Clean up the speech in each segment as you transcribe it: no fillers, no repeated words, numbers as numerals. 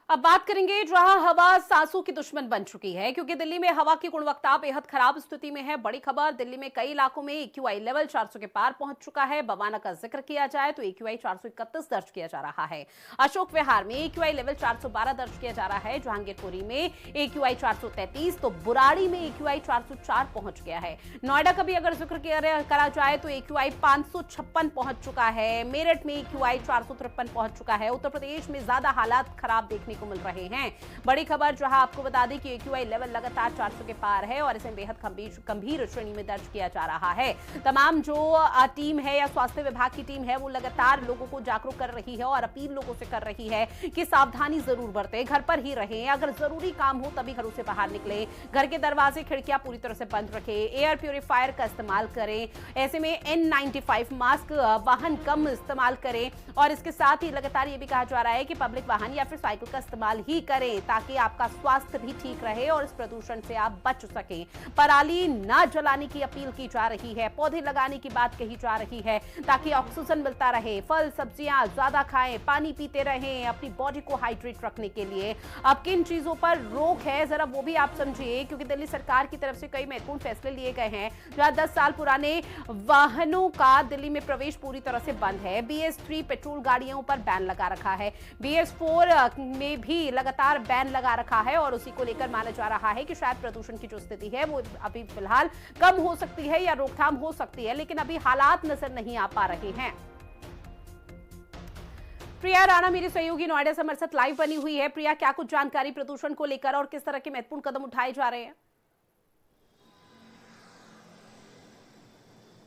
अब बात करेंगे जहां हवा सांसों की दुश्मन बन चुकी है, क्योंकि दिल्ली में हवा की गुणवत्ता बेहद खराब स्थिति में है। बड़ी खबर, दिल्ली में कई इलाकों में एक्यूआई लेवल 400 के पार पहुंच चुका है। बवाना का जिक्र किया जाए तो एक्यूआई 431 दर्ज किया जा रहा है। अशोक विहार में एक्यूआई लेवल 412 दर्ज किया जा रहा है। जहांगीरपुरी में एक्यूआई 433, तो बुराड़ी में एक्यूआई 404 पहुंच गया है। नोएडा का भी अगर जिक्र करा जाए तो एक्यूआई 556 पहुंच चुका है। मेरठ में एक्यूआई 453 पहुंच चुका है। उत्तर प्रदेश में ज्यादा हालात खराब देखने को मिल रहे हैं। बड़ी खबर, जहां आपको बता दें कि एक्यूआई लेवल लगातार 400 के पार है और इसे बेहद गंभीर श्रेणी में दर्ज किया जा रहा है। तमाम जो टीम है या स्वास्थ्य विभाग की टीम है वो लगातार लोगों को जागरूक कर रही है और अपील लोगों से कर रही है कि सावधानी जरूर बरतें, घर पर ही रहें, अगर जरूरी काम हो तभी घरों से बाहर निकलें, घर के दरवाजे खिड़कियां पूरी तरह से बंद रखें, एयर प्यूरिफायर का इस्तेमाल करें, ऐसे में N95 मास्क, वाहन कम इस्तेमाल करें और इसके साथ ही लगातार ये भी कहा जा रहा है कि पब्लिक वाहन या फिर साइकिल का इस्तेमाल ही करें ताकि आपका स्वास्थ्य भी ठीक रहे और इस प्रदूषण से आप बच सकें। पराली ना जलाने की अपील की जा रही है, पौधे लगाने की बात कही जा रही है ताकि ऑक्सीजन मिलता रहे। फल सब्जियां ज्यादा खाएं, पानी पीते रहें अपनी बॉडी को हाइड्रेट रखने के लिए। अब किन चीजों पर रोक है जरा वो भी आप समझिए, क्योंकि दिल्ली सरकार की तरफ से कई महत्वपूर्ण फैसले लिए गए हैं। जहां 10 साल पुराने वाहनों का दिल्ली में प्रवेश पूरी तरह से बंद है। BS3 पेट्रोल गाड़ियों पर बैन लगा रखा है। BS4 में भी लगातार बैन लगा रखा है और उसी को लेकर माना जा रहा है कि शायद प्रदूषण की जो स्थिति है वो अभी फिलहाल कम हो सकती है या रोकथाम हो सकती है, लेकिन अभी हालात नजर नहीं आ पा रहे हैं। प्रिया राणा मेरी सहयोगी नोएडा से हमारे साथ लाइव बनी हुई है। प्रिया, क्या कुछ जानकारी प्रदूषण को लेकर और किस तरह के महत्वपूर्ण कदम उठाए जा रहे हैं?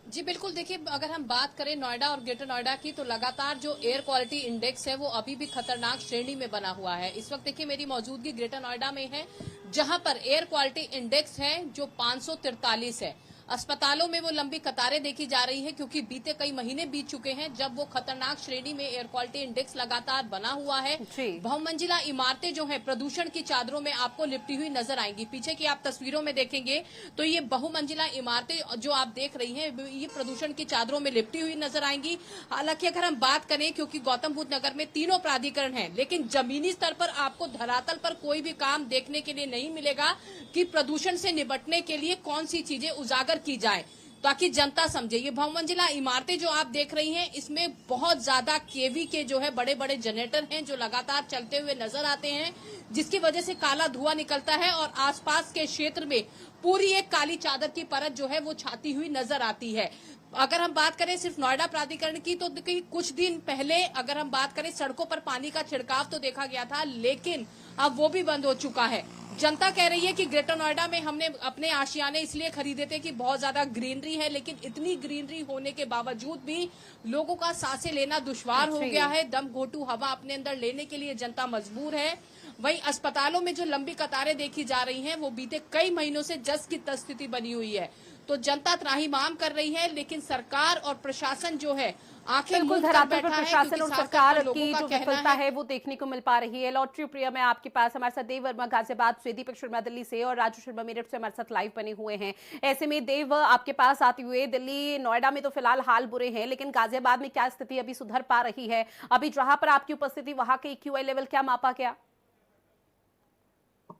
जी बिल्कुल, देखिए अगर हम बात करें नोएडा और ग्रेटर नोएडा की तो लगातार जो एयर क्वालिटी इंडेक्स है वो अभी भी खतरनाक श्रेणी में बना हुआ है। इस वक्त देखिए मेरी मौजूदगी ग्रेटर नोएडा में है जहां पर एयर क्वालिटी इंडेक्स है जो 543 है। अस्पतालों में वो लंबी कतारें देखी जा रही है क्योंकि बीते कई महीने बीत चुके हैं जब वो खतरनाक श्रेणी में एयर क्वालिटी इंडेक्स लगातार बना हुआ है। बहुमंजिला इमारतें जो है प्रदूषण की चादरों में आपको लिपटी हुई नजर आएंगी। पीछे की आप तस्वीरों में देखेंगे तो ये बहुमंजिला इमारतें जो आप देख रही हैं ये प्रदूषण की चादरों में लिपटी हुई नजर आएंगी। हालांकि अगर हम बात करें, क्योंकि गौतम बुद्ध नगर में तीनों प्राधिकरण हैं, लेकिन जमीनी स्तर पर आपको धरातल पर कोई भी काम देखने के लिए नहीं मिलेगा कि प्रदूषण से निपटने के लिए कौन सी चीजें उजागर की जाए ताकि जनता समझे। ये बहुमंजिला इमारतें जो आप देख रही हैं इसमें बहुत ज्यादा केवी के जो है बड़े बड़े जनरेटर हैं जो लगातार चलते हुए नजर आते हैं, जिसकी वजह से काला धुआं निकलता है और आसपास के क्षेत्र में पूरी एक काली चादर की परत जो है वो छाती हुई नजर आती है। अगर हम बात करें सिर्फ नोएडा प्राधिकरण की तो कुछ दिन पहले अगर हम बात करें सड़कों पर पानी का छिड़काव तो देखा गया था, लेकिन अब वो भी बंद हो चुका है। जनता कह रही है कि ग्रेटर नोएडा में हमने अपने आशियाने इसलिए खरीदे थे कि बहुत ज्यादा ग्रीनरी है, लेकिन इतनी ग्रीनरी होने के बावजूद भी लोगों का सांसें लेना दुश्वार हो गया है। दम घोटू हवा अपने अंदर लेने के लिए जनता मजबूर है। वहीं अस्पतालों में जो लंबी कतारें देखी जा रही हैं वो बीते कई महीनों से जस की तस स्थिति बनी हुई है। तो जनता त्राहिमाम कर रही है, लेकिन सरकार और प्रशासन जो है आंखें मूंद कर बैठा है। प्रशासन और सरकार की जो विफलता है वो देखने को मिल पा रही है। लौट प्रिया मैं आपके पास, हमारे साथ देव वर्मा गाजियाबाद से, दीपक शर्मा दिल्ली से और राजू शर्मा मेरठ से हमारे साथ लाइव बने हुए हैं। ऐसे में देव आपके पास आते हुए, दिल्ली नोएडा में तो फिलहाल हाल बुरे हैं, लेकिन गाजियाबाद में क्या स्थिति अभी सुधर पा रही है? अभी जहां पर आपकी उपस्थिति वहां के एक्यूआई लेवल क्या मापा गया?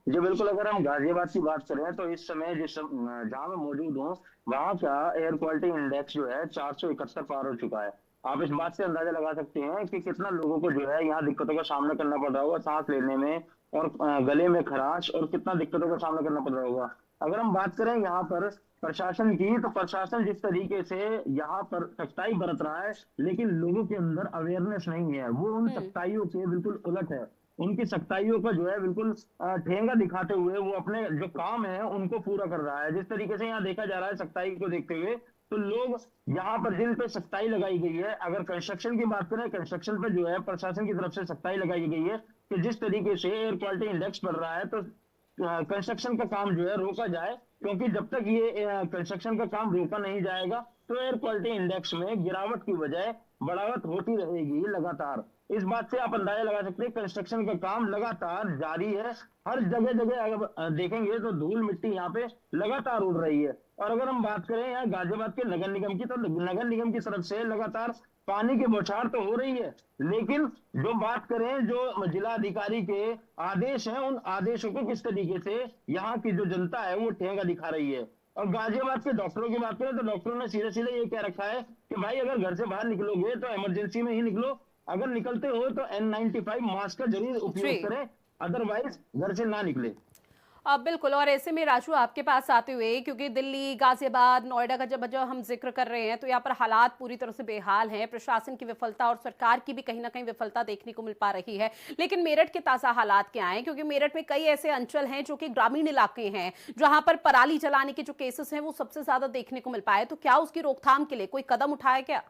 जी बिल्कुल, अगर हम गाजियाबाद की बात करें तो इस समय जहां मैं मौजूद हूँ वहां का एयर क्वालिटी इंडेक्स जो है 471 पार हो चुका है। आप इस बात से अंदाजा लगा सकते हैं कि कितना लोगों को जो है यहाँ दिक्कतों का सामना करना पड़ रहा होगा सांस लेने में और गले में खराश, और कितना दिक्कतों का सामना करना पड़ रहा होगा। अगर हम बात करें यहाँ पर प्रशासन की, तो प्रशासन जिस तरीके से यहाँ पर सख्ताई बरत रहा है, लेकिन लोगों के अंदर अवेयरनेस नहीं है। वो उन सख्ताइयों के बिल्कुल उलट है। उनकी सख्ताइयों का जो है बिल्कुल ठेंगा दिखाते हुए वो अपने जो काम है उनको पूरा कर रहा है। जिस तरीके से यहाँ देखा जा रहा है सख्ताई को देखते हुए, तो लोग यहाँ पर जिन पे सख्ताई लगाई गई है, अगर कंस्ट्रक्शन की बात करें, कंस्ट्रक्शन पे जो है प्रशासन की तरफ से सख्ताई लगाई गई है कि जिस तरीके से एयर क्वालिटी इंडेक्स बढ़ रहा है तो कंस्ट्रक्शन का काम जो है रोका जाए, क्योंकि जब तक ये कंस्ट्रक्शन का काम रोका नहीं जाएगा तो एयर क्वालिटी इंडेक्स में गिरावट की बजाय बढ़ावट होती रहेगी लगातार। इस बात से आप अंदाजा लगा सकते हैं कंस्ट्रक्शन का काम लगातार जारी है। हर जगह जगह अगर देखेंगे तो धूल मिट्टी यहाँ पे लगातार उड़ रही है। और अगर हम बात करें यहाँ गाजियाबाद के नगर निगम की, तो नगर निगम की तरफ से लगातार पानी की बौछार तो हो रही है, लेकिन जो बात करें जो जिला अधिकारी के आदेश हैं, उन आदेशों को किस तरीके से यहाँ की जो जनता है वो ठेंगा दिखा रही है। और गाजियाबाद के डॉक्टरों की बात करें तो डॉक्टरों ने सीधे सीधे ये कह रखा है कि भाई अगर घर से बाहर निकलोगे तो इमरजेंसी में ही निकलो, अगर निकलते हो तो N95 मास्क का जरूर जी। उपयोग करें, अदरवाइज घर से ना निकले। बिल्कुल। और ऐसे में राजू आपके पास आते हुए, क्योंकि दिल्ली, गाजियाबाद, नोएडा का जब जब हम जिक्र कर रहे हैं तो यहाँ पर हालात पूरी तरह से बेहाल हैं। प्रशासन की विफलता और सरकार की भी कहीं ना कहीं विफलता देखने को मिल पा रही है। लेकिन मेरठ के ताजा हालात क्या हैं? क्योंकि मेरठ में कई ऐसे अंचल हैं जो कि ग्रामीण इलाके हैं, जहां पर पराली जलाने के जो केसेस हैं वो सबसे ज्यादा देखने को मिल पाए। तो क्या उसकी रोकथाम के लिए कोई कदम उठाया क्या?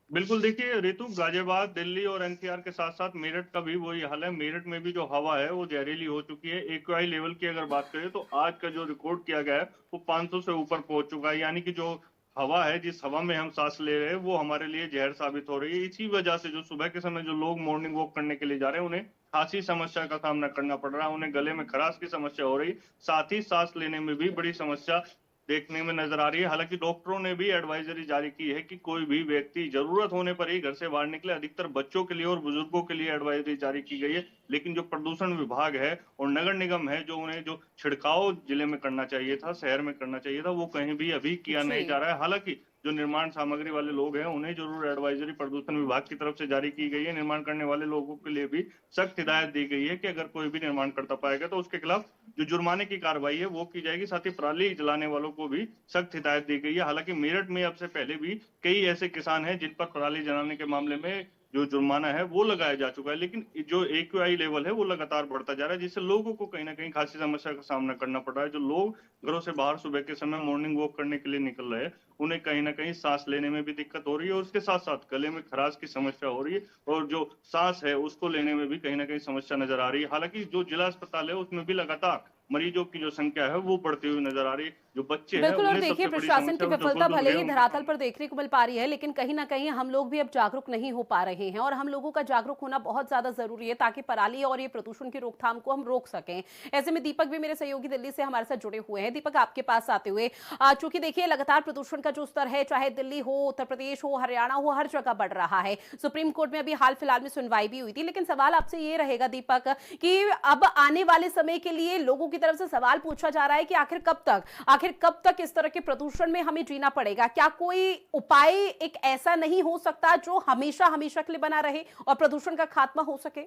बिल्कुल, देखिए ऋतु, गाजियाबाद, दिल्ली और एनसीआर के साथ साथ मेरठ का भी वही हाल है। मेरठ में भी जो हवा है वो जहरीली हो चुकी है। एक्यूआई लेवल की अगर बात करें तो आज का जो रिकॉर्ड किया गया है वो 500 से ऊपर पहुंच चुका है। यानी कि जो हवा है, जिस हवा में हम सांस ले रहे हैं, वो हमारे लिए जहर साबित हो रही है। इसी वजह से जो सुबह के समय जो लोग मॉर्निंग वॉक करने के लिए जा रहे हैं, उन्हें खांसी समस्या का सामना करना पड़ रहा है, उन्हें गले में खराश की समस्या हो रही, साथ ही सांस लेने में भी बड़ी समस्या देखने में नजर आ रही है। हालांकि डॉक्टरों ने भी एडवाइजरी जारी की है कि कोई भी व्यक्ति जरूरत होने पर ही घर से बाहर निकले। अधिकतर बच्चों के लिए और बुजुर्गों के लिए एडवाइजरी जारी की गई है। लेकिन जो प्रदूषण विभाग है और नगर निगम है, जो उन्हें जो छिड़काव जिले में करना चाहिए था, शहर में करना चाहिए था, वो कहीं भी अभी किया नहीं जा रहा है। हालांकि जो निर्माण सामग्री वाले लोग हैं उन्हें जरूर एडवाइजरी प्रदूषण विभाग की तरफ से जारी की गई है। निर्माण करने वाले लोगों के लिए भी सख्त हिदायत दी गई है कि अगर कोई भी निर्माण करता पाएगा तो उसके खिलाफ जो जुर्माने की कार्रवाई है वो की जाएगी। साथ ही पराली जलाने वालों को भी सख्त हिदायत दी गई है। हालांकि मेरठ में अब से पहले भी कई ऐसे किसान हैं जिन पर पराली जलाने के मामले में जो जुर्माना है वो लगाया जा चुका है, लेकिन जो एक्यूआई लेवल है वो लगातार बढ़ता जा रहा है, जिससे लोगों को कहीं ना कहीं खासी समस्या का सामना करना पड़ रहा है। जो लोग घरों से बाहर सुबह के समय मॉर्निंग वॉक करने के लिए निकल रहे हैं, उन्हें कहीं ना कहीं सांस लेने में भी दिक्कत हो रही है और उसके साथ साथ गले में खराश की समस्या हो रही है और जो सांस है उसको लेने में भी कहीं ना कहीं समस्या नजर आ रही है। हालांकि जो जिला अस्पताल है उसमें भी लगातार मरीजों की जो संख्या है वो बढ़ती हुई नजर आ रही है। जो बच्चे हैं, बिल्कुल। और उन्हें देखिए, सबसे बड़ी प्रशासन की समस्या जो विफलता बुजुर्ग भले हैं, ही उनकी धरातल पर देखने को मिल पा रही है, लेकिन कहीं ना कहीं हम लोग भी अब जागरूक नहीं हो पा रहे हैं और हम लोगों का जागरूक होना बहुत ज्यादा जरूरी है ताकि पराली और ये प्रदूषण की रोकथाम को हम रोक सकें। ऐसे में दीपक भी मेरे सहयोगी दिल्ली से हमारे साथ जुड़े हुए हैं। दीपक, आपके पास आते हुए, चूंकि देखिए लगातार प्रदूषण का जो स्तर है, चाहे दिल्ली हो, उत्तर प्रदेश हो, हरियाणा हो, हर जगह बढ़ रहा है। सुप्रीम कोर्ट में अभी हाल फिलहाल में सुनवाई भी हुई थी। लेकिन सवाल आपसे ये रहेगा दीपक कि अब आने वाले समय के लिए लोगों की तरफ से सवाल पूछा जा रहा है कि आखिर कब तक इस तरह के प्रदूषण में हमें जीना पड़ेगा? क्या कोई उपाय एक ऐसा नहीं हो सकता जो हमेशा हमेशा के लिए बना रहे और प्रदूषण का खात्मा हो सके?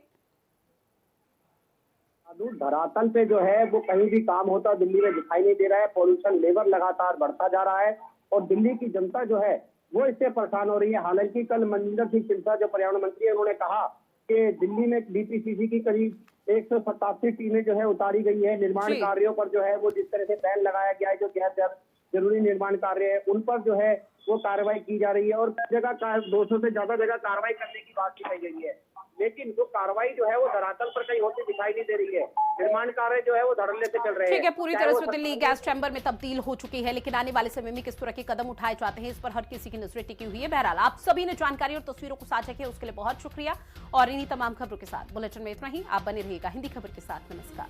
धरातल पे जो है वो कहीं भी काम होता दिल्ली में दिखाई नहीं दे रहा है। पॉल्यूशन लेवल लगातार बढ़ता जा रहा है और दिल्ली की जनता जो है वो इससे परेशान हो रही है। हालांकि कल मनिंदर सिंह सिरसा जो पर्यावरण मंत्री है, उन्होंने कहा कि दिल्ली में डीपीसीसी की करीब 187 टीमें जो है उतारी गई है। निर्माण कार्यों पर जो है वो जिस तरह से बैन लगाया गया है, जो गैर जरूरी निर्माण कार्य है उन पर जो है वो कार्रवाई की जा रही है और जगह 200 से ज्यादा जगह कार्रवाई करने की बात की गई है। लेकिन वो कार्रवाई जो है वो धरातल पर कहीं होती दिखाई नहीं दे रही है। निर्माण कार्य जो है वो धड़ल्ले से चल रहे हैं। ठीक है, पूरी तरह से दिल्ली गैस चैम्बर में तब्दील हो चुकी है, लेकिन आने वाले समय में किस तरह के कदम उठाए जाते हैं इस पर हर किसी की नजरें टिकी हुई है। बहरहाल, आप सभी ने जानकारी और तस्वीरों को साझा किया, उसके लिए बहुत शुक्रिया। और इन्हीं तमाम खबरों के साथ बुलेटिन में इतना ही। आप बने रहिएगा हिंदी खबर के साथ। नमस्कार।